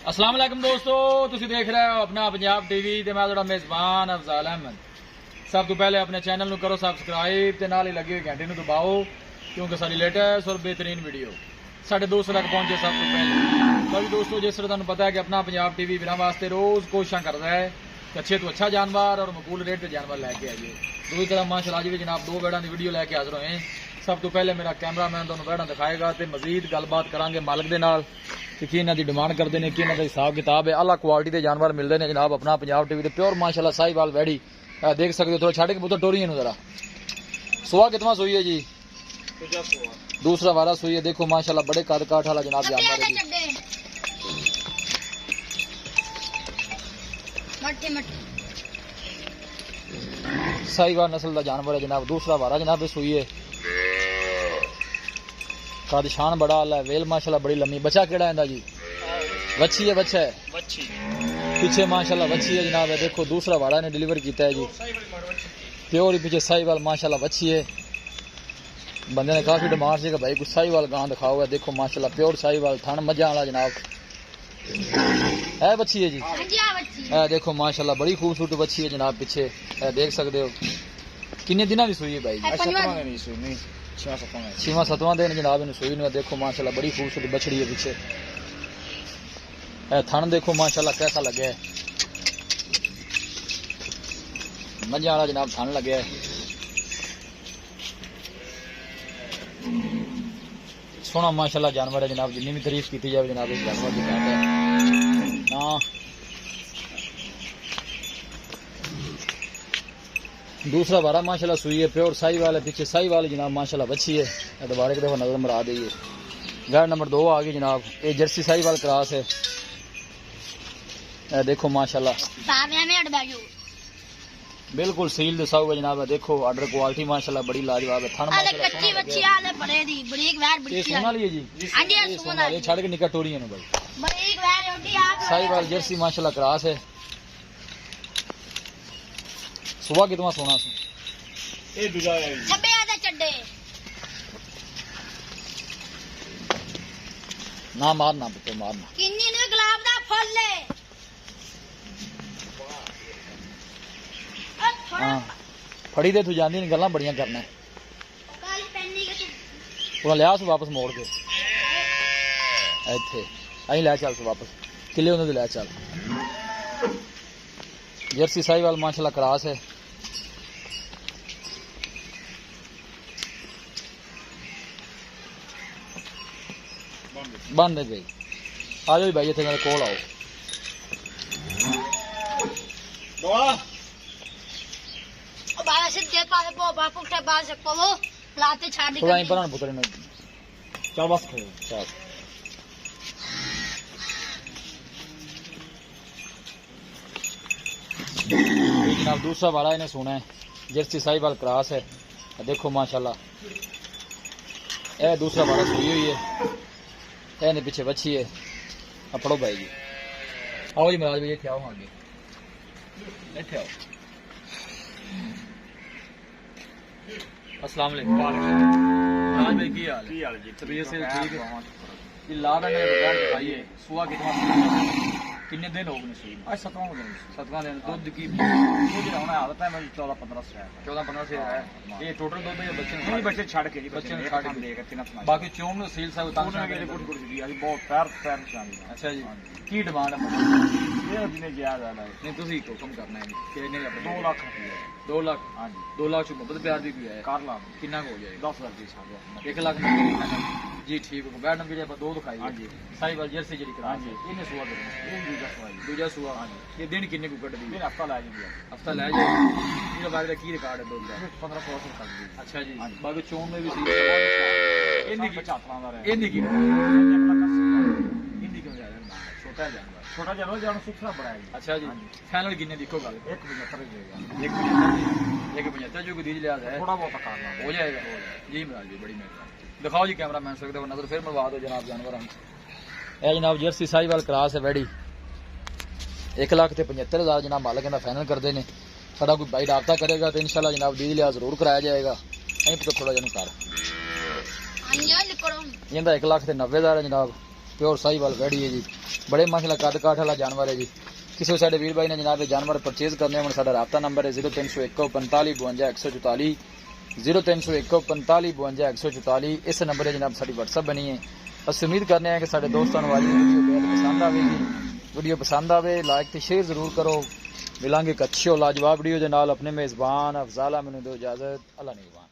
अस्सलाम वालेकुम दोस्तों, तुसी देख रहे हो अपना पंजाब टीवी ते मैं तुहाडा मेज़बान अफजाल अहमद। सब तो पहले अपने चैनल नू करो सबसक्राइब ते नाल ही लगी हुई घंटी नू दबाओ क्योंकि सारी लेटेस्ट और बेहतरीन वीडियो साढ़े दोस्तों तक पहुंचे सब तो पहले। तभी दोस्तों, जिस तरह तुहानू पता है कि अपना पंजाब टीवी बिना वास्ते रोज़ कोशिशां करता है कि अच्छे तो अच्छा जानवर और मकबूल रेट पर जानवर लैके आइए। दूसरी तरफ माशाअल्लाह जी भी जनाब दो बैड़ा की वीडियो लैके हाजिर होए। सब तो पहले मेरा कैमरामैन तुहानू बैड़ा दिखाएगा तो मजीद गलबात करांगे मालिक दे नाल कि इन्हां दी डिमांड करते हैं कि इन्हां दा हिसाब किताब है। अला क्वालिटी के जानवर मिलते हैं जनाब अपना पंजाब टीवी ते प्योर माशाअल्लाह साहिवाल वैड़ी देख सकते हो। थोड़ा छड़ के पुत्र टोरी जरा सुहा कितना सोई है जी? दूसरा वारा सोई है। देखो माशाअल्लाह बड़े कद काठ वाला जनाब जानवर है। साहिवाल नस्ल का जानवर है जनाब। दूसरा वारा जनाब सोई है। कद शान बड़ा आला है। वेल माशाअल्लाह बड़ी लम्मी। बच्चा केड़ा है जी? वच्छी है। बच्चा है पीछे माशाअल्लाह वच्छी है जनाब। देखो दूसरा वाड़ा ने डिलीवर किया है जी। प्योर ही पीछे साहिवाल माशाअल्लाह वच्छी है। बंदे ने काफी डिमांड से भाई कुछ साहिवाल गां दिखाओ। देखो माशाअल्लाह प्योर साहिवाल थन मजा वाला जनाब है। बच्ची है जी। देखो माशाअल्लाह बड़ी खूबसूरत बच्ची है जनाब। पीछे देख सकते हो। किन्ने दिनों की सुई है भाई? 6वां-7वां दिन जनाब इन सुई ने। देखो माशाअल्लाह बड़ी खूबसूरत बछड़ी है। पीछे थन देखो माशाअल्लाह कैसा लगे है। मजा वाला जनाब थन लगे है। सोना माशाअल्लाह जानवर है जनाब। जिन्नी भी तारीफ की जाए जनाब इस जानवर की बात है। दूसरा वारा माशाअल्लाह सुई है। प्योर साहिवाल है। पीछे साहिवाल जनाब माशाअल्लाह बच्ची है। दोबारा एक दफा नजर मरा दी है। गाय नंबर 2 आ गई जनाब। ये जर्सी साहिवाल क्रॉस है। देखो माशाअल्लाह बिल्कुल सील दसा हुआ जनाब। देखो ऑर्डर क्वालिटी माशाअल्लाह बड़ी लाजवाब है। थन माशाअल्लाह छड़ के निकल टोरी है भाई। साहिवाल जर्सी माशाअल्लाह क्रॉस है। सुबह कितना सोना ना मारना पुत्र मारना। हाँ फड़ी दे तू जानी नहीं गल्लां बड़ियां करना है। लिया सू वापस मोड़ के इत्थे अं लै चल वापस किले उन्होंने लै चल। जर्सी साहिवाल माशाअल्लाह क्रॉस है। बंद है भाई। आ जाओ भाई इतने मेरे कोल आओ। पुत्र चल बस चल। जनाब दूसरा वाला इन्हें सुना है। जर्सी साहिवाल क्रॉस है। देखो माशाअल्लाह दूसरा वाला सुई हुई है। ने पीछे बच्ची है। पढ़ो भाई जी। आओ जी महाराज भाई इतने आओ आगे इतने आओ। अस्सलाम वालेकुम महाराज भाई की हाल है जी? तबीयत से ठीक है। ला मैंने दिखाइए सुहा कितना किन्ने दिन हो गए सुई? आज 7वां दिन। दूध की हालत है 14-15 से 14-15 से है। ये टोटल दूध है बच्चे छड़ के बच्चे छड़ के बाकी चोन सील सब बहुत पैर अच्छा जी। की डिमांड है? नहीं तुम हुक्म करना है। 2 लाख रुपये 2 लाख। हाँ जी 2 लाख मुहब्बत प्यार भी है कर ला कितना हो जाएगा? 10,000 1 लाख जी ठीक है। बैठ नंबर आप 2 दिखाई। हाँ जी साहिवाल जर्सी जी करा जी। इन्हें सुहा दूजा सुहा। हाँ जी ये दिन किन्ने को कट दी? हफ्ता लै जाए। हफ्ता लै जाए। बाकी का की रिकॉर्ड है? 15-16 कर दी। अच्छा जी बाकी चोन में भी छोटा जानवर जानवर सुखना बड़ा है। अच्छा जी फाइनल किन्ने देखो गल? 175 जो दीज लिहाज है थोड़ा बहुत हो जाएगा जी। महाराज जी बड़ी मेहरबानी। दिखाओ जी कैमरा मैन सकते हो नजर फिर मरवा दो जनाब जानवर। जनाब जर्सी साहिवाल क्रॉस है वैड़ी। 1,75,000 जनाब मालिक इहदा फाइनल करते हैं। साडा कोई भाई राबता करेगा तो इंशाल्लाह जनाब दीज लिहाज जरूर कराया जाएगा। अं तो थोड़ा जन कर इहदा 1,90,000 है जनाब। प्योर साहिवाल वैड़ी है जी, बड़े माशाल्लाह कद काठ वाला जानवर है जी। किसी साडे वीर भाई ने जनाब जानवर परचेज करने होने साडा राब्ता नंबर है 0301 45 52 144 0301 45 52 144। इस नंबर है जनाब साडी व्हाट्सएप बनी है। अस उम्मीद करने हैं कि साडे दोस्तों वाली वीडियो बेहद पसंद आएगी। वीडियो पसंद आवे लाइक तो शेयर जरूर करो। मिलांगे एक अच्छी और लाजवाब वीडियो के नाल। अपने मेज़बान अफजाल मैनू दो इजाजत। अल्लाह निगहबान।